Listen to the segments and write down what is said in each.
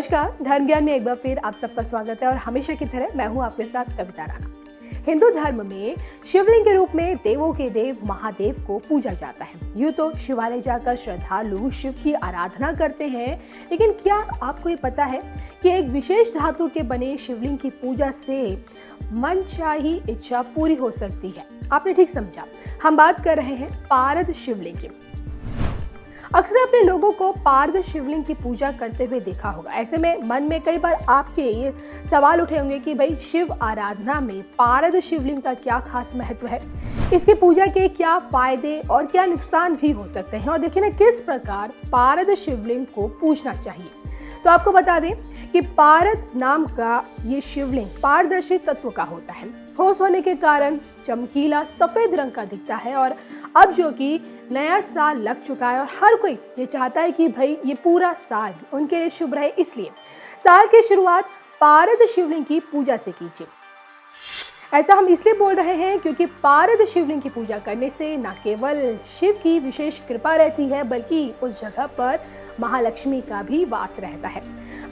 नमस्कार, धर्म ज्ञान में एक बार फिर आप सबका स्वागत है और हमेशा की तरह मैं हूं आपके साथ कविता राणा। हिंदू धर्म में शिवलिंग के रूप में देवों के देव महादेव को पूजा जाता है। यूँ तो शिवालय जाकर श्रद्धालु शिव की आराधना करते हैं, लेकिन क्या आपको ये पता है कि एक विशेष धातु के बने शिवलिंग की पूजा से मनचाही इच्छा पूरी हो सकती है? आपने ठीक समझा, हम बात कर रहे हैं पारद शिवलिंग की। अक्सर आपने लोगों को पारद शिवलिंग की पूजा करते हुए देखा होगा। ऐसे में मन में कई बार आपके ये सवाल उठे होंगे कि भाई शिव आराधना में पारद शिवलिंग का क्या खास महत्व है, इसकी पूजा के क्या फायदे और क्या नुकसान भी हो सकते हैं, और देखिए ना किस प्रकार पारद शिवलिंग को पूजना चाहिए। तो आपको बता दें कि पारद नाम का ये शिवलिंग पारदर्शी तत्व का होता है। ठोस होने के कारण चमकीला सफेद रंग का दिखता है, और अब जो कि नया साल लग चुका है और हर कोई ये चाहता है कि भाई ये पूरा साल उनके लिए शुभ रहे, इसलिए साल की शुरुआत पारद शिवलिंग की पूजा से कीजिए। ऐसा हम इसलिए बोल रहे हैं क्योंकि पारद शिवलिंग की पूजा करने से न केवल शिव की विशेष कृपा रहती है, बल्कि उस जगह पर महालक्ष्मी का भी वास रहता है।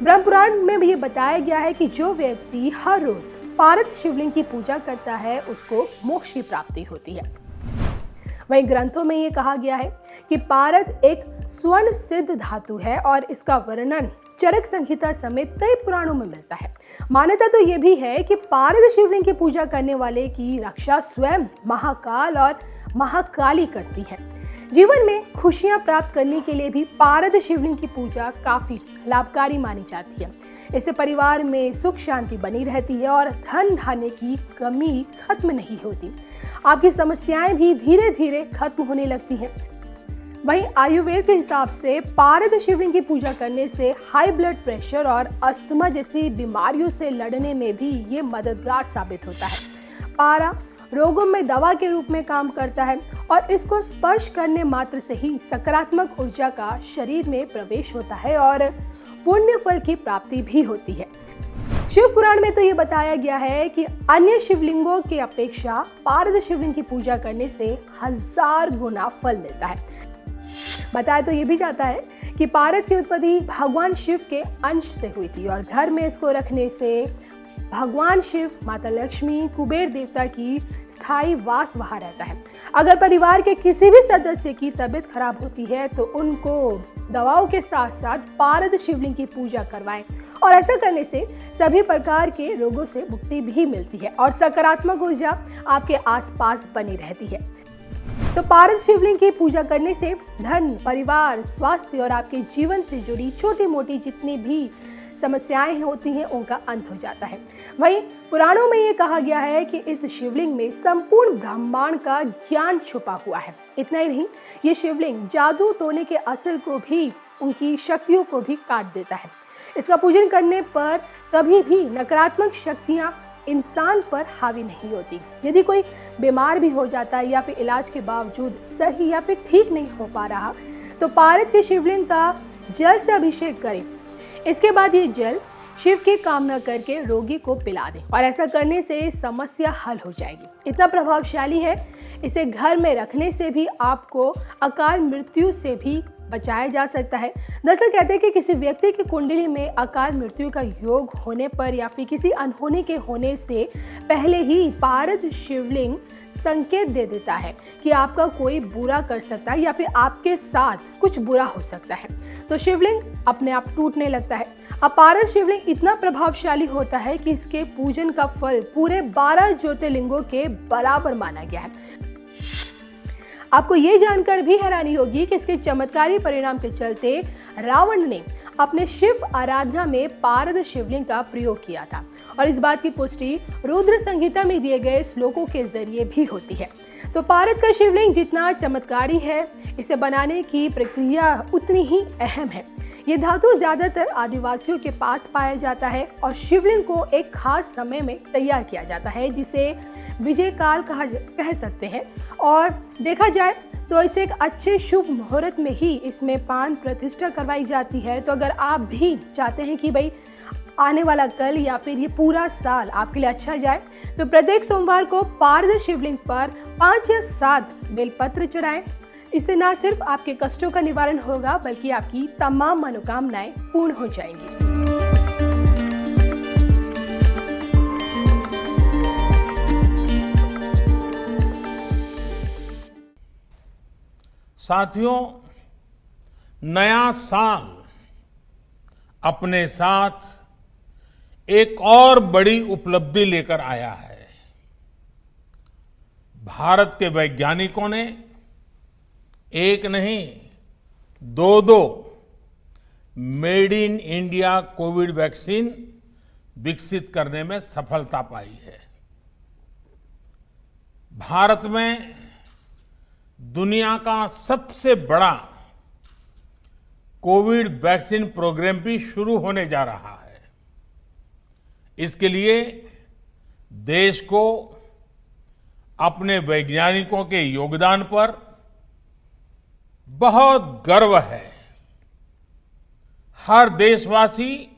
ब्रह्म पुराण में भी ये बताया गया है कि जो व्यक्ति हर रोज पारद शिवलिंग की पूजा करता है उसको मोक्ष की प्राप्ति होती है। वहीं ग्रंथों में ये कहा गया है कि पारद एक स्वर्ण सिद्ध धातु है और इसका वर्णन चरक संहिता समेत कई पुराणों में मिलता है। मान्यता तो ये भी है कि पारद शिवलिंग की पूजा करने वाले की रक्षा स्वयं महाकाल और महाकाली करती है। जीवन में खुशियां प्राप्त करने के लिए भी पारद शिवलिंग की पूजा काफी लाभकारी मानी जाती है। इससे परिवार में सुख शांति बनी रहती है और धन धान्य की कमी खत्म नहीं होती। आपकी समस्याएं भी धीरे धीरे खत्म होने लगती हैं। वहीं आयुर्वेद के हिसाब से पारद शिवलिंग की पूजा करने से हाई ब्लड प्रेशर और अस्थमा जैसी बीमारियों से लड़ने में भी ये मददगार साबित होता है। पारा रोगों में दवा के रूप में काम करता है और इसको स्पर्श करने मात्र से ही सकारात्मक ऊर्जा का शरीर में प्रवेश होता है और पुण्य फल की प्राप्ति भी होती है। शिव पुराण में तो ये बताया गया है कि अन्य शिवलिंगों के अपेक्षा पारद शिवलिंग की पूजा करने से 1000 गुना फल मिलता है। बताया तो ये भी जाता है कि पारद की उत्पत्ति भगवान शिव के अंश से हुई थी और घर में इसको रखने से भगवान शिव, माता लक्ष्मी, कुबेर देवता की स्थायी वास वहाँ रहता है। अगर परिवार के किसी भी सदस्य की तबीयत खराब होती है तो उनको दवाओं के साथ साथ पारद शिवलिंग की पूजा करवाएं, और ऐसा करने से सभी प्रकार के रोगों से मुक्ति भी मिलती है और सकारात्मक ऊर्जा आपके आसपास बनी रहती है। तो पारद शिवलिंग की पूजा करने से धन, परिवार, स्वास्थ्य और आपके जीवन से जुड़ी छोटी मोटी जितनी भी समस्याएं होती हैं उनका अंत हो जाता है। वहीं पुराणों में ये कहा गया है कि इस शिवलिंग में संपूर्ण ब्रह्मांड का ज्ञान छुपा हुआ है। इतना ही नहीं, ये शिवलिंग जादू टोने के असर को भी, उनकी शक्तियों को भी काट देता है। इसका पूजन करने पर कभी भी नकारात्मक शक्तियां इंसान पर हावी नहीं होती। यदि कोई बीमार भी हो जाता है या फिर इलाज के बावजूद सही या फिर ठीक नहीं हो पा रहा, तो पारद के शिवलिंग का जल से अभिषेक करें। इसके बाद ये जल शिव की कामना करके रोगी को पिला दें और ऐसा करने से समस्या हल हो जाएगी। इतना प्रभावशाली है, इसे घर में रखने से भी आपको अकाल मृत्यु से भी बचाया जा सकता है। दरअसल कहते हैं कि किसी व्यक्ति की कुंडली में अकाल मृत्यु का योग होने पर या फिर किसी अनहोनी के होने से पहले ही पारद शिवलिंग संकेत दे देता है कि आपका कोई बुरा कर सकता है या फिर आपके साथ कुछ बुरा हो सकता है, तो शिवलिंग अपने आप टूटने लगता है। अब पारद शिवलिंग इतना प्रभावशाली होता है कि इसके पूजन का फल पूरे 12 ज्योतिर्लिंगों के बराबर माना गया है। आपको ये जानकर भी हैरानी होगी कि इसके चमत्कारी परिणाम के चलते रावण ने अपने शिव आराधना में पारद शिवलिंग का प्रयोग किया था, और इस बात की पुष्टि रुद्र संहिता में दिए गए श्लोकों के जरिए भी होती है। तो पारद का शिवलिंग जितना चमत्कारी है, इसे बनाने की प्रक्रिया उतनी ही अहम है। ये धातु ज्यादातर आदिवासियों के पास पाया जाता है और शिवलिंग को एक खास समय में तैयार किया जाता है, जिसे विजय काल कह सकते हैं। और देखा जाए तो इसे एक अच्छे शुभ मुहूर्त में ही इसमें प्राण प्रतिष्ठा करवाई जाती है। तो अगर आप भी चाहते हैं कि भाई आने वाला कल या फिर ये पूरा साल आपके लिए अच्छा जाए, तो प्रत्येक सोमवार को पारद शिवलिंग पर 5 या 7 बेलपत्र चढ़ाएं। इससे न सिर्फ आपके कष्टों का निवारण होगा, बल्कि आपकी तमाम मनोकामनाएं पूर्ण हो जाएंगी। साथियों, नया साल अपने साथ एक और बड़ी उपलब्धि लेकर आया है। भारत के वैज्ञानिकों ने एक नहीं, दो made in India Covid vaccine विकसित करने में सफलता पाई है। भारत में दुनिया का सबसे बड़ा कोविड वैक्सीन प्रोग्राम भी शुरू होने जा रहा है। इसके लिए देश को अपने वैज्ञानिकों के योगदान पर बहुत गर्व है। हर देशवासी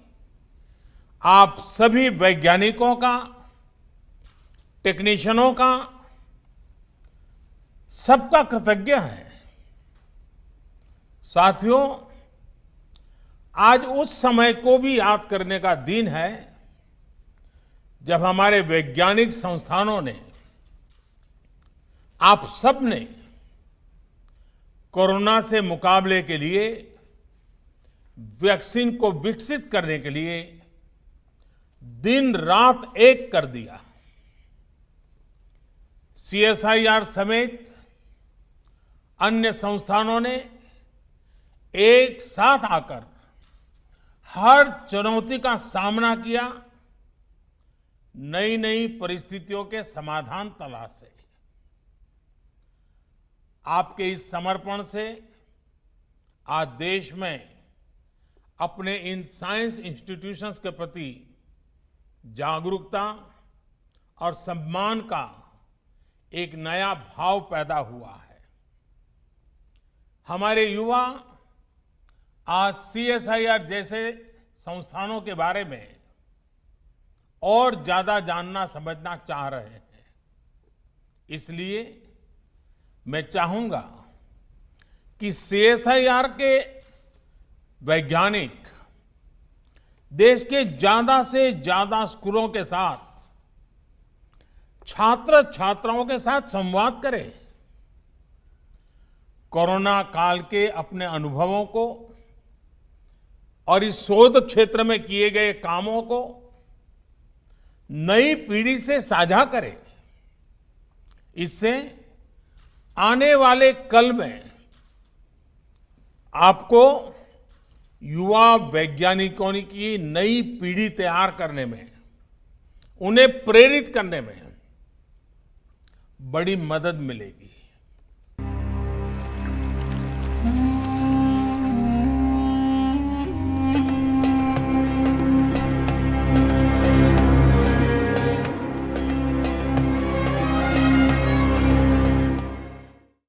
आप सभी वैज्ञानिकों का, टेक्नीशियनों का, सबका कृतज्ञ है। साथियों, आज उस समय को भी याद करने का दिन है जब हमारे वैज्ञानिक संस्थानों ने, आप सब ने कोरोना से मुकाबले के लिए वैक्सीन को विकसित करने के लिए दिन रात एक कर दिया। CSIR समेत अन्य संस्थानों ने एक साथ आकर हर चुनौती का सामना किया, नई नई परिस्थितियों के समाधान तलाशे। आपके इस समर्पण से आज देश में अपने इन साइंस इंस्टीट्यूशंस के प्रति जागरूकता और सम्मान का एक नया भाव पैदा हुआ है। हमारे युवा आज CSIR जैसे संस्थानों के बारे में और ज्यादा जानना समझना चाह रहे हैं। इसलिए मैं चाहूंगा कि CSIR के वैज्ञानिक देश के ज्यादा से ज्यादा स्कूलों के साथ, छात्र छात्राओं के साथ संवाद करें। कोरोना काल के अपने अनुभवों को और इस शोध क्षेत्र में किए गए कामों को नई पीढ़ी से साझा करें। इससे आने वाले कल में आपको युवा वैज्ञानिकों की नई पीढ़ी तैयार करने में, उन्हें प्रेरित करने में बड़ी मदद मिलेगी।